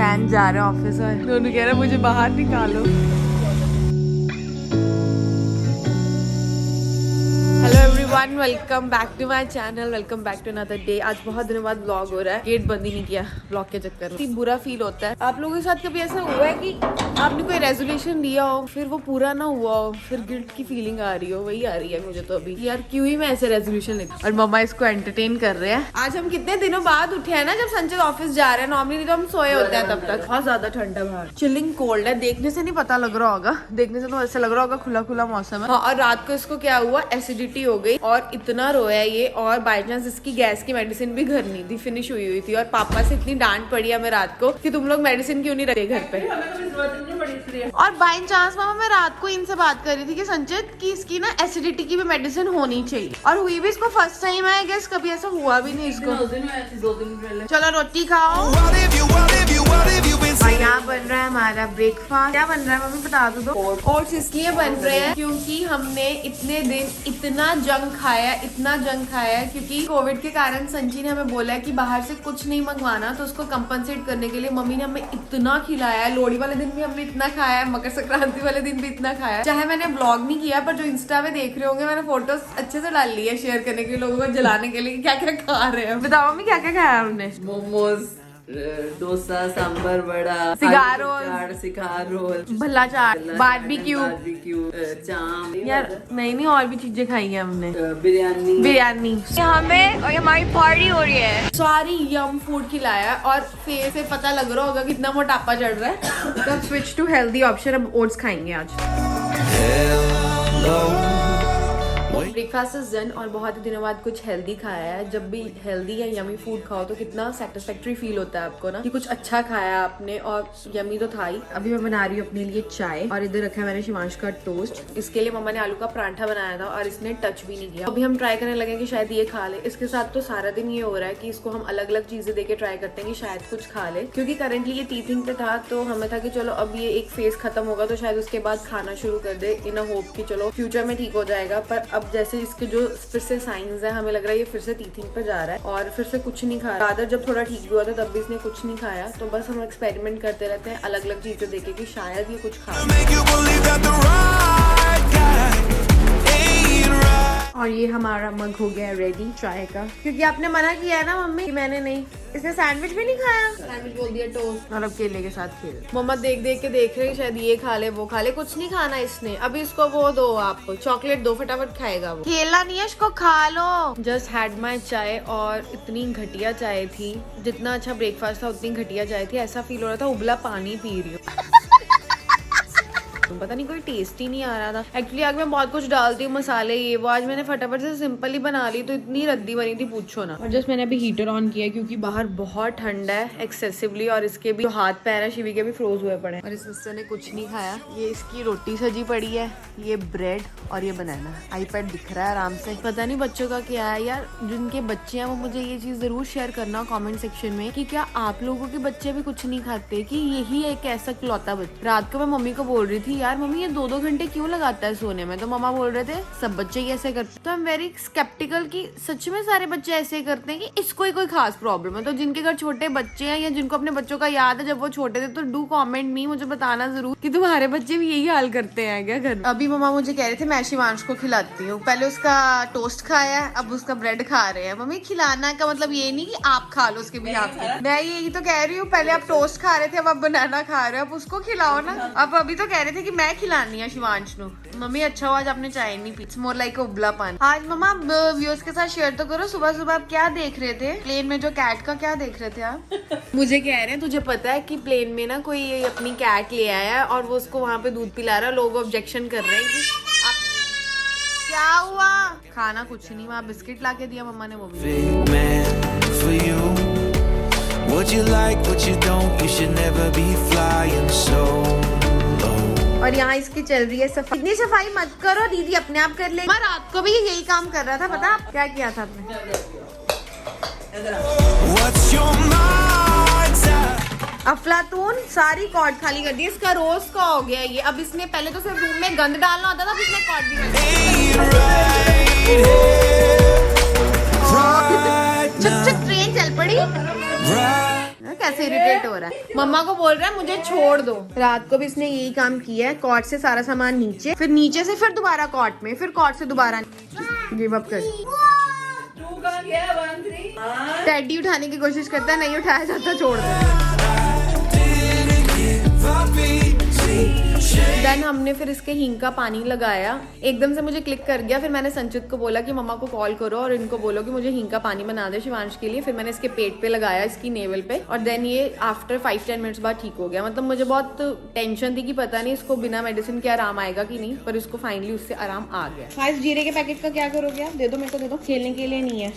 Friend जा रहे हैं ऑफिस और दोनों कह रहे हैं मुझे बाहर निकालो। Hello everyone, welcome back to my channel, welcome back to another day. आज बहुत दिनों बाद व्लॉग हो रहा है, गेट बंद ही नहीं किया व्लॉग के चक्कर में। बुरा फील होता है। आप लोगों के साथ कभी ऐसा हुआ है कि आपने कोई रेजोल्यूशन लिया हो फिर वो पूरा ना हुआ हो, फिर गिल्ट की फीलिंग आ रही हो? वही आ रही है मुझे तो अभी, यार क्यों ही मैं ऐसे रेजोल्यूशन लेती। और मम्मा इसको एंटरटेन कर रहे हैं। आज हम कितने दिनों बाद उठे हैं ना, जब संचित ऑफिस जा रहे हैं। नॉर्मली तो हम सोए होते हैं तब तक। बहुत ज्यादा ठंडा बाहर, चिलिंग कोल्ड है। देखने से नहीं पता लग रहा होगा, देखने से तो ऐसे लग रहा होगा खुला खुला मौसम है। हाँ, और रात को इसको क्या हुआ, एसिडिटी हो गई और इतना रोया ये। और बाय चांस इसकी गैस की मेडिसिन भी घर नहीं थी, फिनिश हुई थी। और पापा से इतनी डांट पड़ी हमें रात को कि तुम लोग मेडिसिन क्यों नहीं रखे घर पे। और बाय चांस मामा मैं रात को इनसे बात कर रही थी कि संचित की इसकी ना एसिडिटी की भी मेडिसिन होनी चाहिए, और हुई भी इसको फर्स्ट टाइम है। गेस कभी ऐसा हुआ भी नहीं इसको। 2 दिन पहले। चलो रोटी खाओ। और यहाँ बन रहा है हमारा ब्रेकफास्ट। क्या बन रहा है मम्मी बता दो। ओट्स इसलिए बन रहे हैं क्योंकि हमने इतने दिन इतना जंक खाया, इतना जंक खाया, क्योंकि कोविड के कारण संची ने हमें बोला है कि बाहर से कुछ नहीं मंगवाना। तो उसको कंपनसेट करने के लिए मम्मी ने हमें इतना खिलाया है। लोहड़ी वाले दिन भी हमने इतना खाया है, मकर संक्रांति वाले दिन भी इतना खाया है। चाहे मैंने ब्लॉग नहीं किया, पर जो इंस्टा पे देख रहे होंगे मैंने फोटोज अच्छे से डाल ली है शेयर करने के लिए, लोगों को जलाने के लिए क्या क्या खा रहे हैं। बताओ मम्मी क्या क्या खाया हमने। मोमोज, डोसा, सांबर वड़ा, सिगार रोल, भल्ला चाट, बारबेक्यू, चाम, यार नहीं और भी चीजें खाई है हमने। बिरयानी हमें और हमारी पार्टी हो रही है। सारी यम फूड खिलाया और फेस से पता लग रहा होगा कितना मोटापा चढ़ रहा है। तो स्विच टू हेल्दी ऑप्शन, अब ओट्स खाएंगे आज। ब्रेकफास्ट इज डन और बहुत ही दिनों बाद कुछ हेल्दी खाया है। जब भी हेल्दी या यमी फूड खाओ तो कितना सेटिस्फैक्टरी फील होता है आपको ना, कि कुछ अच्छा खाया आपने। और यमी तो था ही। अभी मैं बना रही हूँ अपने लिए चाय और इधर रखा है मैंने शिवांश का टोस्ट। इसके लिए मम्मा ने आलू का पराठा बनाया था और इसने टच भी नहीं किया। अभी हम ट्राई करने लगे कि शायद ये खा ले। इसके साथ तो सारा दिन ये हो रहा है कि इसको हम अलग अलग चीजें देके ट्राई करते हैं कि शायद कुछ खा ले, क्योंकि करंटली ये टीथिंग पे था। तो हमें था कि चलो अब ये एक फेज खत्म होगा तो शायद उसके बाद खाना शुरू कर दे, इन अ होप कि चलो फ्यूचर में ठीक हो जाएगा। पर अब जैसे इसके जो फिर से साइंस है, हमें लग रहा है ये फिर से टीथिंग पे जा रहा है और फिर से कुछ नहीं खा रहा। रादर जब थोड़ा ठीक भी हुआ था तब भी इसने कुछ नहीं खाया। तो बस हम एक्सपेरिमेंट करते रहते हैं, अलग अलग चीजें देखे कि शायद ये कुछ खा। और ये हमारा मग हो गया रेडी चाय का, क्योंकि आपने मना किया है ना मम्मी कि मैंने नहीं। इसने सैंडविच भी नहीं खाया, सैंडविच बोल दिया टोस्ट, और अब केले के साथ खेल। मम्मा देख देख के देख रहे शायद ये खा ले वो खा ले, कुछ नहीं खाना इसने। अभी इसको वो दो, आप चॉकलेट दो, फटाफट खाएगा वो। केला नहीं है, इसको खा लो। जस्ट हैड माई चाय और इतनी घटिया चाय थी। जितना अच्छा ब्रेकफास्ट था उतनी घटिया चाय थी। ऐसा फील हो रहा था उबला पानी पी रही हूँ। पता नहीं कोई टेस्ट ही नहीं आ रहा था। एक्चुअली आगे मैं बहुत कुछ डालती हूँ मसाले ये वो, आज मैंने फटाफट से सिंपल ही बना ली तो इतनी रद्दी बनी थी पूछो ना। और जस्ट मैंने अभी हीटर ऑन किया क्योंकि बाहर बहुत ठंडा है एक्सेसिवली, और इसके भी हाथ पैर है शिवी के भी फ्रोज हुए पड़े। और इस मिस्टर ने कुछ नहीं खाया। ये इसकी रोटी सजी पड़ी है, ये ब्रेड और ये बनाना। आईपैड दिख रहा है आराम से। पता नहीं बच्चों का क्या है यार, जिनके बच्चे हैं वो मुझे ये चीज जरूर शेयर करना कॉमेंट सेक्शन में कि क्या आप लोगों के बच्चे भी कुछ नहीं खाते, कि यही एक ऐसा इकलौता बच्चा। रात को मैं मम्मी को बोल रही थी यार मम्मी ये 2-2 घंटे क्यों लगाता है सोने में, तो मम्मा बोल रहे थे सब बच्चे ही ऐसे करते। तो आई एम वेरी स्केप्टिकल कि सच में सारे बच्चे ऐसे करते हैं कि इसको ही कोई खास प्रॉब्लम है। तो जिनके घर छोटे बच्चे हैं या जिनको अपने बच्चों का याद है जब वो छोटे थे, तो डू कमेंट मी, मुझे बताना जरूर कि तुम्हारे बच्चे भी यही हाल करते हैं क्या घर। अभी मम्मा मुझे कह रहे थे मैं शिवांश को खिलाती हूँ। पहले उसका टोस्ट खाया, अब उसका ब्रेड खा रहे हैं। मम्मी खिलाना का मतलब ये नहीं कि आप खा लो उसके बिहाफ पे। मैं यही तो कह रही हूँ, पहले आप टोस्ट खा रहे थे अब आप बनाना खा रहे हो, अब उसको खिलाओ ना। अब अभी तो कह रहे थे कि मैं खिलानी है शिवांश नु। मम्मी अच्छा हुआ आज आपने चाय नहीं पी, मोर लाइक उबला पानी। आज मम्मा व्यूअर्स के साथ शेयर तो करो, सुबह सुबह आप क्या देख रहे थे प्लेन में, जो कैट का क्या देख रहे थे आप? मुझे कह रहे हैं तुझे पता है कि प्लेन में ना कोई अपनी कैट ले आया है और वो उसको वहाँ पे दूध पिला रहा है। लोग ऑब्जेक्शन कर रहे हैं कि आप क्या हुआ। खाना कुछ नहीं, वहाँ बिस्किट ला के दिया मम्मा ने, वो भी। What you like, what you don't, you should never be flying so low. और यहाँ इसकी चल रही है सफाई। इतनी सफाई मत करो दीदी, अपने आप कर ले। मैं रात को भी यही काम कर रहा था, पता आप क्या किया था आपने? अफलातून सारी कॉर्ड खाली कर दी। इसका रोज का हो गया ये। अब इसने पहले तो सिर्फ रूम में गंद डालना होता था, अब इसने कॉर्ड भी कर दी। चुप चुप ट्रेन चल पड़ी। कैसे इरिटेट हो रहा है, मम्मा को बोल रहा है मुझे छोड़ दो। रात को भी इसने यही काम किया है, कॉट से सारा सामान नीचे, फिर नीचे से फिर दोबारा कॉट में, फिर कॉट से दोबारा गिव अप कर। टेडी उठाने की कोशिश करता है, नहीं उठाया जाता, छोड़ दो। देन हमने फिर इसके हींग का पानी लगाया, एकदम से मुझे क्लिक कर गया। फिर मैंने संचित को बोला कि मम्मा को कॉल करो और इनको बोलो कि मुझे हींग का पानी बना दे शिवांश के लिए। फिर मैंने इसके पेट पे लगाया, इसकी नेवल पे, और देन ये आफ्टर 5-10 मिनट्स बाद ठीक हो गया। मतलब मुझे बहुत टेंशन थी कि पता नहीं इसको बिना मेडिसिन के आराम आएगा कि नहीं, पर इसको फाइनली उससे आराम आ गया। 5 जीरे के पैकेट का क्या करोगे आप? दे दो मेरे को, दे दो, खेलने के लिए नहीं है।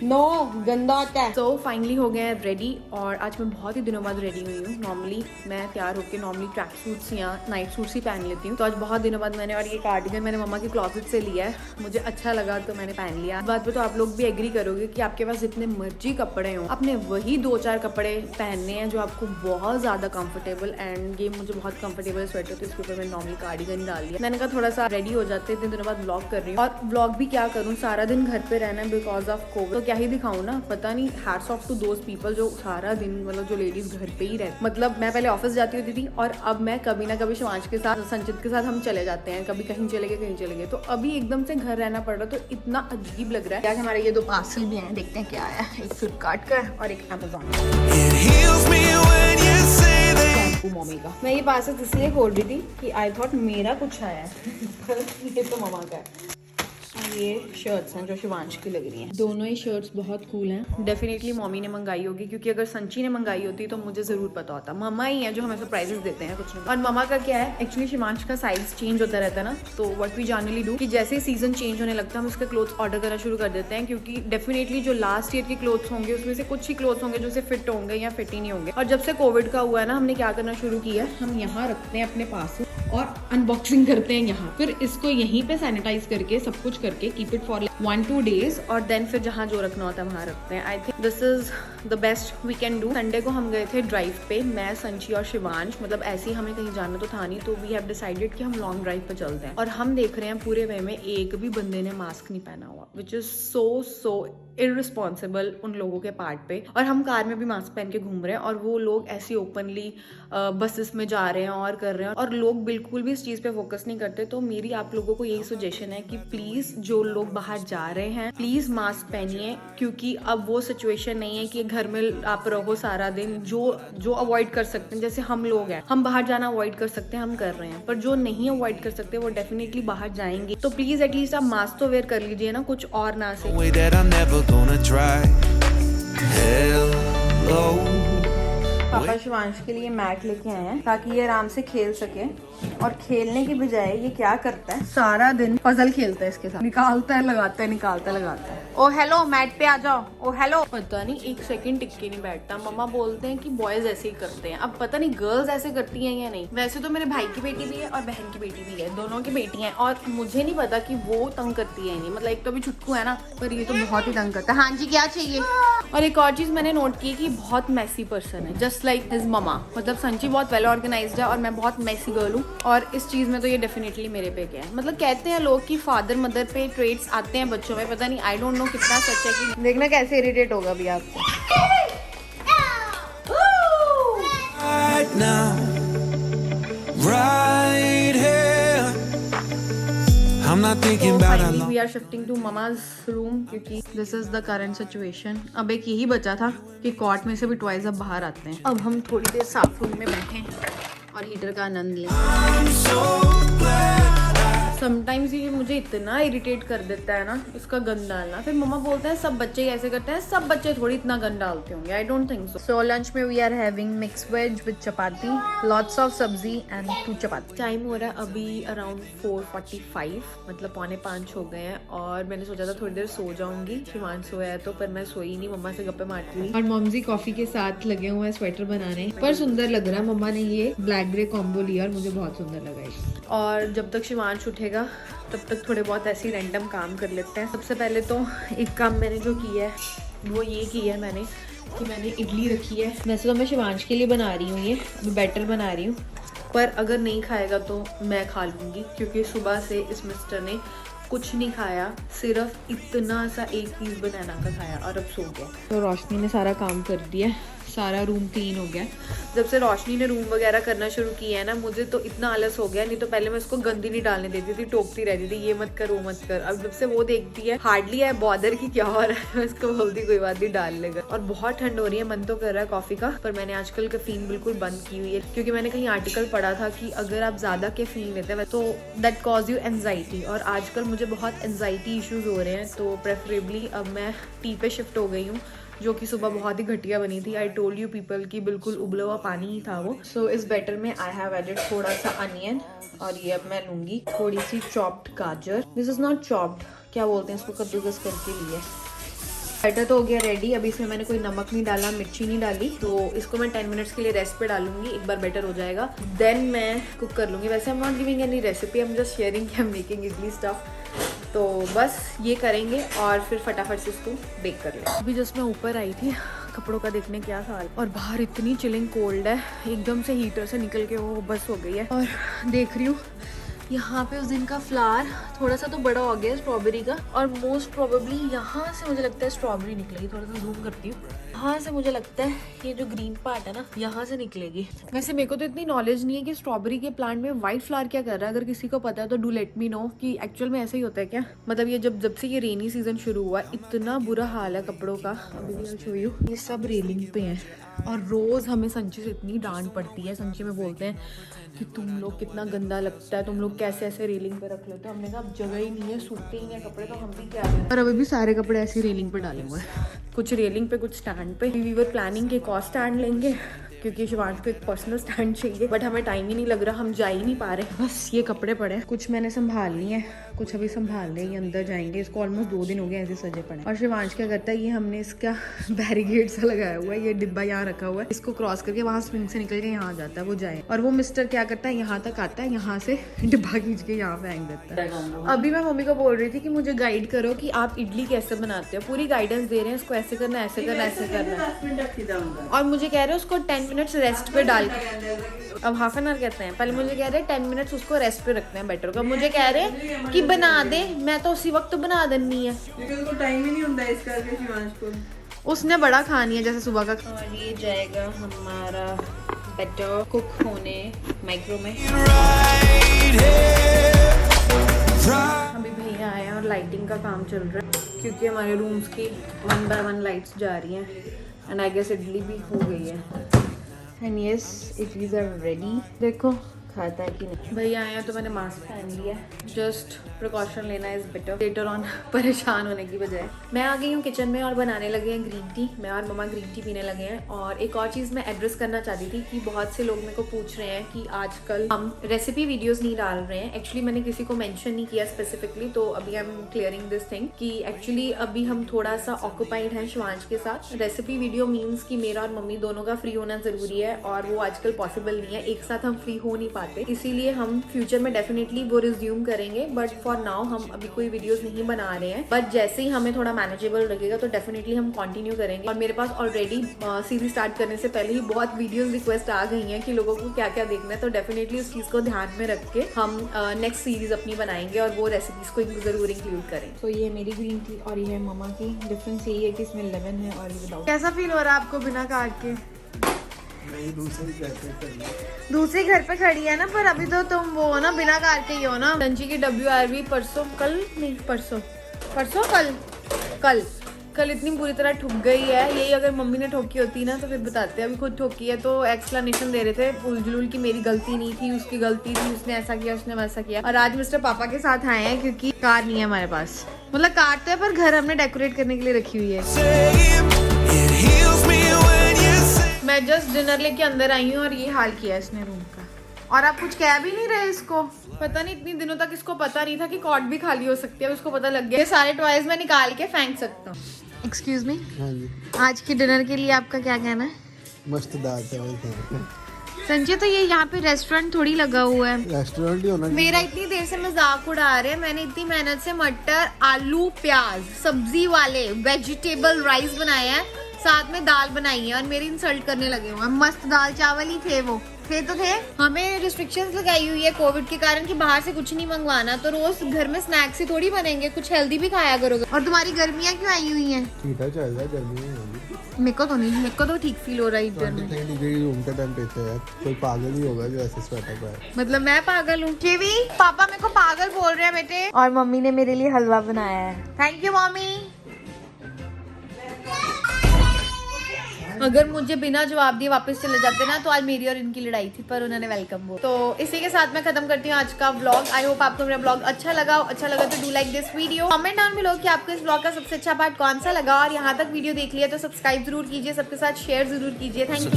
नो, गंदा होता है। तो फाइनली हो गए हैं रेडी, और आज मैं बहुत ही दिनों बाद रेडी हुई हूँ। नॉर्मली मैं तैयार होकर नॉर्मली ट्रैक सूट्स या नाइट सूट्स ही पहन लेती हूँ, तो आज बहुत दिनों बाद मैंने, और ये कार्डिगन मैंने मम्मा के क्लॉसेट से लिया है, मुझे अच्छा लगा तो मैंने पहन लिया। बात पे तो आप लोग भी एग्री करोगे कि आपके पास जितने मर्जी कपड़े हों, आपने वही 2-4 कपड़े पहनने हैं जो आपको बहुत ज्यादा कंफर्टेबल, एंड ये मुझे बहुत कंफर्टेबल स्वेटर, तो इसके ऊपर मैं नॉर्मली कार्डिगन डाल दिया। मैंने कहा थोड़ा सा रेडी हो जाते, इतने दिनों बाद व्लॉग कर रही हूँ, और व्लॉग भी क्या करूँ, सारा दिन घर पे रहना बिकॉज ऑफ कोविड, तो क्या ही दिखाऊँ ना, पता नहीं। Hats off to those people जो सारा दिन, मतलब जो लेडीज घर पे ही रहती। मतलब मैं पहले ऑफिस जाती होती थी, और अब मैं कभी ना कभी शिवांश के साथ, संचित के साथ हम चले जाते हैं, कभी कहीं चले गए, कहीं चले गए। तो अभी एकदम से घर रहना पड़ रहा, तो इतना अजीब लग रहा है। क्या हमारे ये 2 पार्सल भी हैं, देखते हैं क्या आया। एक फ्लिपकार्ट का और एक अमेजोन मम्मी का। मैं ये पार्सल इसलिए खोल रही थी कि आई थॉट मेरा कुछ आया है ये तो मम्मा का है। ये शर्ट्स हैं जो शिवांश की लग रही हैं। दोनों ही शर्ट्स बहुत कूल हैं। डेफिनेटली मम्मी ने मंगाई होगी, क्योंकि अगर संची ने मंगाई होती तो मुझे जरूर पता होता। मम्मा ही है जो हमें सरप्राइजेस देते हैं कुछ नहीं। और मम्मा का क्या है, एक्चुअली शिवांश का साइज चेंज होता रहता है ना, तो व्हाट वी जनरली डू कि जैसे सीजन चेंज होने लगता है हम उसके क्लोथ्स ऑर्डर करना शुरू कर देते हैं, क्योंकि डेफिनेटली जो लास्ट ईयर के क्लोथ्स होंगे उसमें से कुछ ही क्लोथ्स होंगे जो उसे फिट होंगे या फिट ही नहीं होंगे। और जब से कोविड का हुआ है ना, हमने क्या करना शुरू किया, हम यहाँ रखते हैं अपने पास और अनबॉक्सिंग करते हैं यहाँ, फिर इसको यहीं पे सैनिटाइज करके सब कुछ करके कीप इट फॉर 1-2 days, और देन फिर जहाँ जो रखना होता है वहाँ रखते हैं। I think this is the best we can do. Sunday को हम गए थे ड्राइव पे, मैं, संची और शिवांश। मतलब ऐसे ही हमें कहीं जाना तो था नहीं, तो वी हैव डिसाइडेड कि हम लॉन्ग ड्राइव पे चलते हैं। और हम देख रहे हैं पूरे वे में एक भी बंदे ने मास्क नहीं पहना हुआ, विच इज सो इररिस्पॉन्सिबल उन लोगों के पार्ट पे। और हम कार में भी मास्क पहन के घूम रहे हैं, और वो लोग ऐसे ओपनली बसेस में जा रहे हैं और कर रहे हैं, और लोग बिल्कुल भी इस चीज पे फोकस नहीं करते। तो मेरी आप लोगों को यही सजेशन है कि प्लीज जो लोग बाहर जा रहे हैं प्लीज मास्क पहनिए, क्योंकि अब वो सिचुएशन नहीं है कि घर में आप रहो सारा दिन। जो अवॉइड कर सकते हैं, जैसे हम लोग हैं, हम बाहर जाना अवॉइड कर सकते हैं, हम कर रहे हैं, पर जो नहीं अवॉइड कर सकते वो डेफिनेटली बाहर जाएंगे। तो प्लीज एटलीस्ट आप मास्क तो वेयर कर लीजिए ना, कुछ और ना से। पापा शिवांश के लिए मैट लेके आए हैं ताकि ये आराम से खेल सके, और खेलने की बजाय ये क्या करता है, सारा दिन पजल खेलता है इसके साथ, निकालता है लगाता है, निकालता है लगाता है। ओ हेलो, मैट पे आ जाओ, ओ हेलो। पता नहीं एक सेकंड टिक के नहीं बैठता। मम्मा बोलते हैं कि बॉयज ऐसे ही करते हैं, अब पता नहीं गर्ल्स ऐसे करती हैं या नहीं। वैसे तो मेरे भाई की बेटी भी है और बहन की बेटी भी है, दोनों की बेटियां हैं, और मुझे नहीं पता कि वो तंग करती है नहीं। मतलब एक तो अभी छुटकू है ना, पर ये तो बहुत ही तंग करता है। हाँ जी, क्या चाहिए? और एक और चीज मैंने नोट की कि बहुत मैसी पर्सन है, जस्ट लाइक हिज ममा। मतलब संची बहुत वेल ऑर्गेनाइज्ड है और मैं बहुत मैसी गर्ल हूँ, और इस चीज में तो ये डेफिनेटली मेरे पे गया है। मतलब कहते हैं लोग कि फादर मदर पे ट्रेट्स आते हैं बच्चों में, पता नहीं, आई डोंट नो कितना सच है कि। देखना कैसे इरिटेट होगा अभी आपको। We are shifting to mama's room क्योंकि this is the current situation। अब एक यही बचा था कि कॉट में से भी टॉयज अब बाहर आते हैं। अब हम थोड़ी देर साफ रूम में बैठे और हीटर का आनंद लें। समटाइम्स ये मुझे इतना इरिटेट कर देता है ना, इसका गंद डालना। फिर मम्मा बोलते हैं सब बच्चे ऐसे करते हैं, सब बच्चे थोड़ी इतना गंद डालते होंगे। I don't think so. So lunch में we are having mix veg with chapati, lots of sabzi and 2 chapati. Time हो रहा है अभी अराउंड 4:45, मतलब 4:45 हो गए हैं, और मैंने सोचा था थोड़ी देर सो जाऊंगी, शिवांश सोया है तो, पर मैं सोई नहीं, मम्मा से गप्पे मारती हुई। और मम्मी कॉफी के साथ लगे हुए हैं स्वेटर बनाने, पर सुंदर लग रहा है। मम्मा ने ये ब्लैक ग्रे कॉम्बो लिया और मुझे बहुत सुंदर लगा। और जब तक शिवांश उठेगा तब तक थोड़े बहुत ऐसे ही रैंडम काम कर लेते हैं। सबसे पहले तो एक काम मैंने जो किया है वो ये किया है मैंने कि मैंने इडली रखी है। वैसे तो मैं शिवांश के लिए बना रही हूँ, ये अभी बैटर बना रही हूँ, पर अगर नहीं खाएगा तो मैं खा लूँगी, क्योंकि सुबह से इस मिस्टर ने कुछ नहीं खाया, सिर्फ इतना सा एक पीस बनाना का खाया और अब सो गया। तो रोशनी ने सारा काम कर दिया, सारा रूम क्लीन हो गया। जब से रोशनी ने रूम वगैरह करना शुरू किया है ना, मुझे तो इतना आलस हो गया। नहीं तो पहले मैं उसको गंदी नहीं डालने देती थी, टोकती रहती थी ये मत कर वो मत कर। अब जब से वो देखती है हार्डली है बॉदर की क्या हो रहा है, मैं उसको बोलती कोई बात नहीं डाल लेगा। और बहुत ठंड हो रही है, मन तो कर रहा है कॉफी का, पर मैंने आजकल कैफीन बिल्कुल बंद की हुई है, क्योंकि मैंने कहीं आर्टिकल पढ़ा था कि अगर आप ज्यादा कैफीन लेते हैं तो दैट कॉज यू एंजाइटी, और आजकल मुझे बहुत एंजाइटी इश्यूज हो रहे हैं। तो प्रेफरेबली अब मैं टी पे शिफ्ट हो गई हूँ, जो कि सुबह बहुत ही घटिया बनी थी। आई टोल्ड यू पीपल की बिल्कुल उबला हुआ पानी ही था वो। सो इस बैटर में आई हैव एडेड थोड़ा सा अनियन, और ये अब मैं लूंगी थोड़ी सी चॉप्ड गाजर। दिस इज नॉट चॉप्ड, क्या बोलते हैं इसको, कद्दूकस करके लिए। बैटर तो हो गया रेडी। अभी इसमें मैंने कोई नमक नहीं डाला, मिर्ची नहीं डाली, तो इसको मैं 10 मिनट्स के लिए रेस्ट पे डालूंगी। एक बार बैटर हो जाएगा देन मैं कुक कर लूंगी। वैसे I am not giving any recipe, I am just sharing कि I am making idli stuff. तो बस ये करेंगे और फिर फटाफट से इसको बेक कर लेंगे। अभी जस्ट मैं ऊपर आई थी कपड़ों का देखने क्या हाल, और बाहर इतनी चिलिंग कोल्ड है, एकदम से हीटर से निकल के वो बस हो गई है। और देख रही हूँ यहाँ पे उस दिन का फ्लावर थोड़ा सा तो बड़ा हो गया स्ट्रॉबेरी का, और मोस्ट प्रोबेबली यहाँ से मुझे लगता है स्ट्रॉबेरी निकलेगी। थोड़ा सा जूम करती हूँ, यहाँ से मुझे लगता है ये जो ग्रीन पार्ट है ना, यहाँ से निकलेगी। वैसे मेरे को तो इतनी नॉलेज नहीं है कि स्ट्रॉबेरी के प्लांट में व्हाइट फ्लावर क्या कर रहा है। अगर किसी को पता है तो डू लेट मी नो कि एक्चुअल में ऐसा ही होता है क्या। मतलब ये जब से ये रेनी सीजन शुरू हुआ, इतना बुरा हाल है कपड़ों का। अभी भी शो यू, ये सब रेलिंग पे है, और रोज हमें संची से इतनी डांट पड़ती है। संची में बोलते हैं कि तुम लोग कितना गंदा लगता है, तुम लोग कैसे ऐसे रेलिंग पे रख लेते हो। हमने कहा अब जगह ही नहीं है, सूखते ही नहीं कपड़े, तो हम भी क्या करें। और अभी भी सारे कपड़े ऐसी रेलिंग पे डाले हुए हैं, कुछ रेलिंग पे कुछ स्टैंड पे। वी वर प्लानिंग के एक और स्टैंड लेंगे, क्योंकि शिवांश को एक पर्सनल स्टैंड चाहिए, बट हमें टाइम ही नहीं लग रहा, हम जा ही नहीं पा रहे। बस ये कपड़े पड़े, कुछ मैंने संभालनी है, कुछ अभी संभालने ही अंदर जाएंगे। इसको ऑलमोस्ट 2 दिन हो गए ऐसे सजे पड़े। और शिवांश क्या करता है, ये हमने इसका बैरिकेड सा लगाया हुआ है, ये डिब्बा यहाँ रखा हुआ है, इसको क्रॉस करके वहाँ स्विंग से निकल के यहाँ आ जाता है, वो जाए। और वो मिस्टर क्या करता है, यहाँ तक आता है, यहाँ से डिब्बा खींच के यहाँ फेंक देता है। अभी मैं मम्मी को बोल रही थी कि मुझे गाइड करो कि आप इडली कैसे बनाते हो, पूरी गाइडेंस दे रहे हैं, इसको ऐसे करना ऐसे करना ऐसे करना। और मुझे कह रहे हैं उसको 10 मिनट्स रेस्ट पे डाल के, अब हाफ एन आवर कहते हैं, पहले मुझे कह रहे हैं 10 मिनट्स उसको रेस्ट पे रखते हैं बैटर को। मुझे कह रहे हैं कि बना दे, मैं तो उसी वक्त बना देनी है, क्योंकि उसको टाइम ही नहीं होता इस करके शिवांश को। उसने बड़ा खानी है जैसे सुबह का। और ये जाएगा हमारा बैटर कुक होने माइक्रो में। अभी भैया आए हैं और लाइटिंग का काम चल रहा है, क्योंकि हमारे रूम्स की 1 by 1 लाइट्स जा रही हैं। एंड आई गेस इडली भी हो गई है। And yes, idlis are ready. देखो खाता है कि नहीं। भैया आए हैं तो मैंने मास्क पहन लिया, जस्ट प्रिकॉशन लेना इज बेटर, लेटर ऑन परेशान होने की बजाय। मैं आ गई हूँ किचन में और बनाने लगे हैं ग्रीन टी। मैं और मम्मा ग्रीन टी पीने लगे हैं। और एक और चीज़ मैं एड्रेस करना चाहती थी कि बहुत से लोग मेरे को पूछ रहे हैं कि आजकल हम रेसिपी वीडियोस नहीं डाल रहे हैं। एक्चुअली मैंने किसी को मेंशन नहीं किया स्पेसिफिकली, तो अभी I am clearing this thing कि एक्चुअली अभी हम थोड़ा सा ऑक्यूपाइड हैं शिवांश के साथ। रेसिपी वीडियो मीन्स कि मेरा और मम्मी दोनों का फ्री होना जरूरी है, और वो आजकल पॉसिबल नहीं है, एक साथ हम फ्री हो नहीं पाते। इसीलिए हम फ्यूचर में डेफिनेटली वो रिज्यूम करेंगे, बट फॉर नाउ हम अभी कोई वीडियोस नहीं बना रहे हैं। बट जैसे ही हमें थोड़ा मैनेजेबल लगेगा तो डेफिनेटली हम कंटिन्यू करेंगे। और मेरे पास ऑलरेडी सीरीज स्टार्ट करने से पहले ही बहुत वीडियोस रिक्वेस्ट आ गई हैं कि लोगों को क्या क्या देखना है, तो डेफिनेटली उस चीज़ को ध्यान में रख के हम नेक्स्ट सीरीज अपनी बनाएंगे और वो रेसिपीज को जरूर इंक्लूड करें। तो ये मेरी ग्रीन टी और ये है मम्मा की। डिफरेंस यही है कि इसमें लेमन है और ये विदाउट। कैसा फील हो रहा है आपको बिना काट के? दूसरे घर पे खड़ी है ना, पर अभी तो तुम वो हो ना, बिना कार के ही हो ना। संची की WRV परसों कल इतनी बुरी तरह ठुक गई है। यही अगर मम्मी ने ठोकी होती ना तो फिर बताते। अभी खुद ठोकी है तो एक्सप्लेनेशन दे रहे थे उलझुल की मेरी गलती नहीं थी, उसकी गलती थी, उसने ऐसा किया, उसने वैसा किया। और आज मिस्टर पापा के साथ आए हैं क्योंकि कार नहीं है हमारे पास। मतलब कार तो है पर घर हमने डेकोरेट करने के लिए रखी हुई है। मैं जस्ट डिनर लेके अंदर आई हूँ और ये हाल किया इसने रूम का। और आप कुछ कह भी नहीं रहे इसको। पता नहीं इतनी दिनों तक इसको पता नहीं था कि कॉर्ड भी खाली हो सकती है, उसको पता लग गया। ये सारे टॉयज मैं निकाल के फेंक सकता हूँ। एक्सक्यूज मी, आज के डिनर के लिए आपका क्या कहना है? मस्त दाल चावल। संजय तो ये यहाँ पे रेस्टोरेंट थोड़ी लगा हुआ है, रेस्टोरेंट ही होना। मेरा इतनी देर से मजाक उड़ा रहे हैं। मैंने इतनी मेहनत से मटर आलू प्याज सब्जी वाले वेजिटेबल राइस बनाया है, साथ में दाल बनाई है, और मेरी इंसल्ट करने लगे हुए। मस्त दाल चावल ही थे वो। तो थे हमें रिस्ट्रिक्शंस लगाई हुई है कोविड के कारण कि बाहर से कुछ नहीं मंगवाना, तो रोज घर में स्नैक्स ही थोड़ी बनेंगे, कुछ हेल्दी भी खाया करोगे। और तुम्हारी गर्मियाँ क्यों आई हुई हैं? सीधा चल रहा है, गर्मी नहीं होगी। मेरे को तो नहीं, मेरे को तो ठीक फील हो रहा है हीटर में। 23 डिग्री रूम का टेम्परेचर है, कोई पागल ही होगा जो ऐसे स्वेटर पहने। मतलब मैं पागल हूँ? कीवी, पापा मेरे को पागल बोल रहे हैं बेटे। और मम्मी ने मेरे लिए हलवा बनाया है। Thank you mummy. अगर मुझे बिना जवाब दिए वापस चले जाते ना तो आज मेरी और इनकी लड़ाई थी, पर उन्होंने वेलकम बोला। तो इसी के साथ मैं खत्म करती हूँ आज का व्लॉग। आई होप आपको मेरा व्लॉग अच्छा लगा तो do like this video. Comment down below कि आपको इस व्लॉग का सबसे अच्छा पार्ट कौन सा लगा, और यहाँ तक वीडियो देख लिया तो सब्सक्राइब जरूर कीजिए, सबके साथ शेयर जरूर कीजिए। Thank you.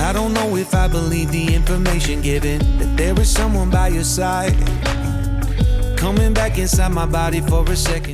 I don't know if I believe the information given, that there is someone by your side, coming back inside my body for a second.